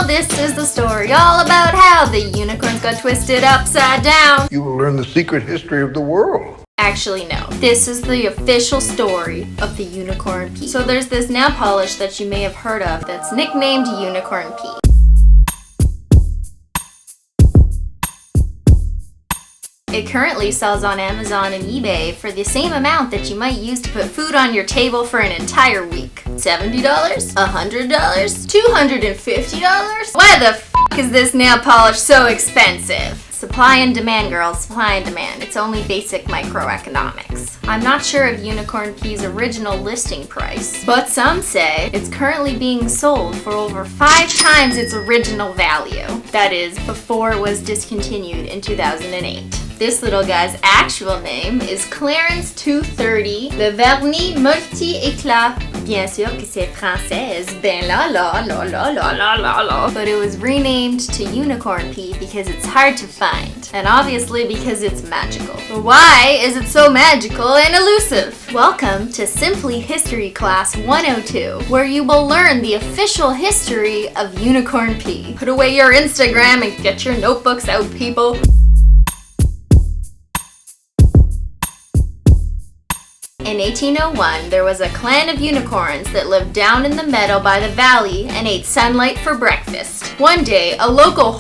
this is the story all about how the unicorns got twisted upside down. You will learn the secret history of the world. Actually, no. This is the official story of the unicorn pea. So there's this nail polish that you may have heard of that's nicknamed unicorn pea. It currently sells on Amazon and eBay for the same amount that you might use to put food on your table for an entire week. $70? $100? $250? Why the f*** is this nail polish so expensive? Supply and demand, girls. Supply and demand. It's only basic microeconomics. I'm not sure of unicorn pea's original listing price, but some say it's currently being sold for over 5 times its original value. That is, before it was discontinued in 2008. This little guy's actual name is Clarins 230, le vernis multi-éclat. Bien sûr que c'est française, ben la. But it was renamed to unicorn pea because it's hard to find, and obviously because it's magical. But why is it so magical and elusive? Welcome to Simply History Class 102, where you will learn the official history of unicorn pea. Put away your Instagram and get your notebooks out, people. In 1801, there was a clan of unicorns that lived down in the meadow by the valley and ate sunlight for breakfast. One day, a local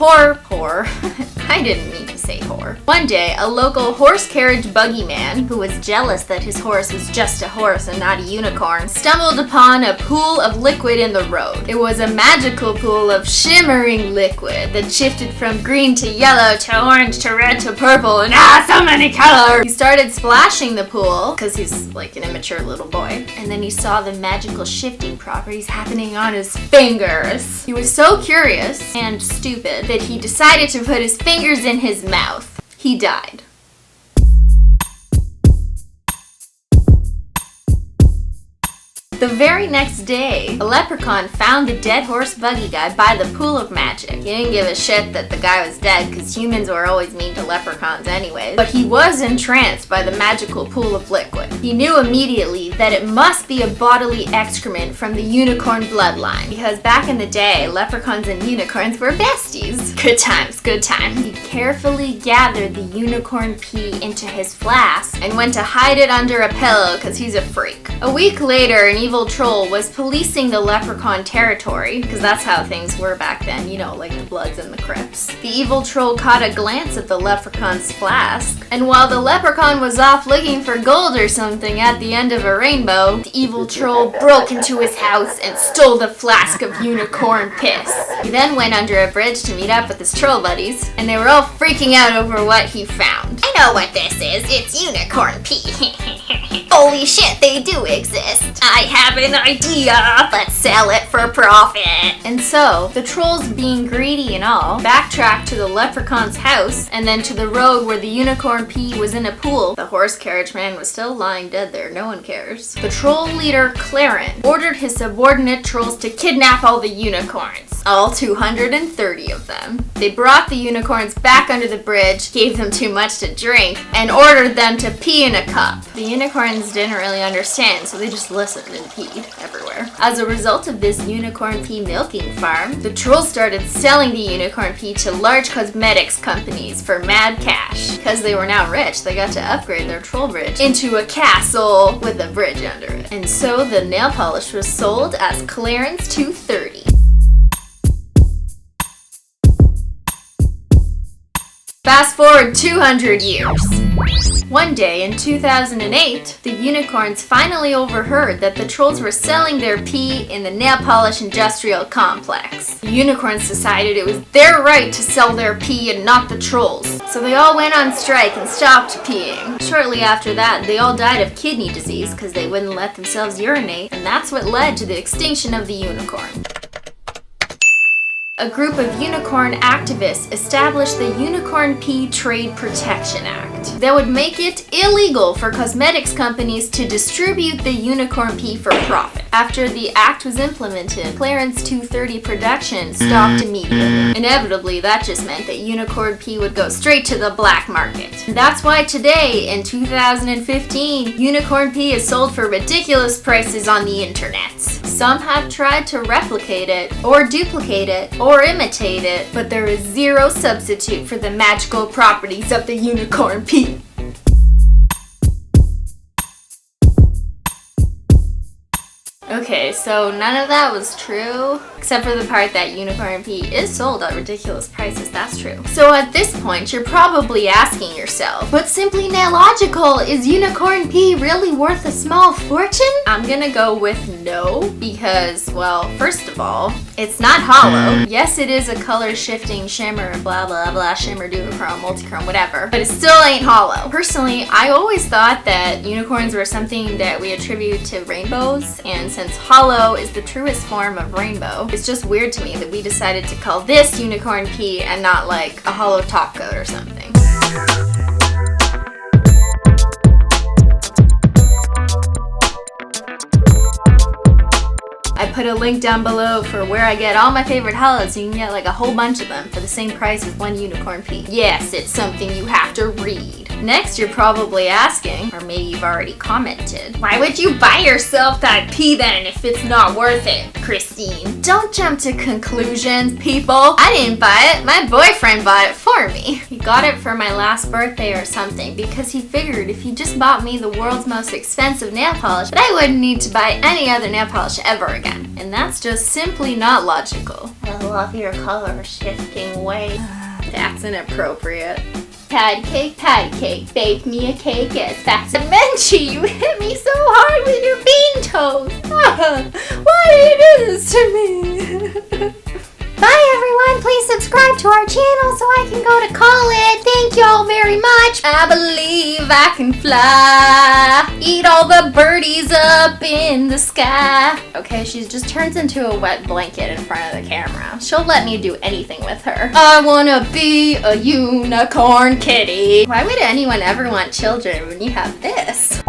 I didn't mean to say whore. One day, a local horse carriage buggy man, who was jealous that his horse was just a horse and not a unicorn, stumbled upon a pool of liquid in the road. It was a magical pool of shimmering liquid that shifted from green to yellow to orange to red to purple and so many colors! He started splashing the pool, because he's like an immature little boy, and then he saw the magical shifting properties happening on his fingers. He was so curious and stupid that he decided to put his fingers in his mouth. He died. The very next day, a leprechaun found the dead horse buggy guy by the pool of magic. He didn't give a shit that the guy was dead because humans were always mean to leprechauns anyways, but he was entranced by the magical pool of liquid. He knew immediately that it must be a bodily excrement from the unicorn bloodline, because back in the day, leprechauns and unicorns were besties. Good times, good times. He carefully gathered the unicorn pea into his flask and went to hide it under a pillow because he's a freak. A week later, an evil troll was policing the leprechaun territory, because that's how things were back then, you know, like the Bloods and the Crips. The evil troll caught a glance at the leprechaun's flask, and while the leprechaun was off looking for gold or something at the end of a rainbow, the evil troll broke into his house and stole the flask of unicorn piss. He then went under a bridge to meet up with his troll buddies, and they were all freaking out over what he found. I know what this is. It's unicorn pea. Holy shit, they do exist. I have an idea. Let's sell it for profit. And so, the trolls, being greedy and all, backtracked to the leprechaun's house and then to the road where the unicorn pea was in a pool. The horse carriage man was still lying dead there. No one cares. The troll leader, Clarins, ordered his subordinate trolls to kidnap all the unicorns. All 230 of them. They brought the unicorns back under the bridge, gave them too much to drink, and ordered them to pee in a cup. The unicorns didn't really understand, so they just listened and peed everywhere. As a result of this unicorn pea milking farm, the trolls started selling the unicorn pea to large cosmetics companies for mad cash. Because they were now rich, they got to upgrade their troll bridge into a castle with a bridge under it. And so the nail polish was sold as Clarins 230. Fast forward 200 years. One day in 2008, the unicorns finally overheard that the trolls were selling their pee in the nail polish industrial complex. The unicorns decided it was their right to sell their pee and not the trolls. So they all went on strike and stopped peeing. Shortly after that, they all died of kidney disease because they wouldn't let themselves urinate, and that's what led to the extinction of the unicorn. A group of unicorn activists established the Unicorn Pea Trade Protection Act that would make it illegal for cosmetics companies to distribute the unicorn pea for profit. After the act was implemented, Clarins 230 production stopped immediately. Inevitably, that just meant that unicorn pea would go straight to the black market. And that's why today, in 2015, unicorn pea is sold for ridiculous prices on the internet. Some have tried to replicate it, or duplicate it, or imitate it, but there is zero substitute for the magical properties of the unicorn pea. Okay, so none of that was true, except for the part that unicorn pea is sold at ridiculous prices, that's true. So at this point, you're probably asking yourself, but simply nailogical, is unicorn pea really worth a small fortune? I'm gonna go with no, because, well, first of all, it's not hollow. Yes, it is a color shifting shimmer, blah blah blah, shimmer, duochrome, multichrome, whatever, but it still ain't hollow. Personally, I always thought that unicorns were something that we attribute to rainbows, and since hollow is the truest form of rainbow, it's just weird to me that we decided to call this unicorn pea and not like a hollow top coat or something. I put a link down below for where I get all my favorite hollows, so you can get like a whole bunch of them for the same price as one unicorn pea. Yes, it's something you have to read. Next, you're probably asking, or maybe you've already commented, why would you buy yourself that pea then if it's not worth it, Christine? Don't jump to conclusions, people. I didn't buy it, my boyfriend bought it for me. He got it for my last birthday or something because he figured if he just bought me the world's most expensive nail polish, that I wouldn't need to buy any other nail polish ever again. And that's just simply not logical. I love your color shifting ways. That's inappropriate. Patty cake, bake me a cake as fast as Menchie, you hit me so hard with your bean toes. Why do you do this to me? Bye everyone, please subscribe to our channel so I can go to college. Thank y'all very much. I believe I can fly. Eat all the birdies up in the sky. Okay, she just turns into a wet blanket in front of the camera. She'll let me do anything with her. I wanna be a unicorn kitty. Why would anyone ever want children when you have this?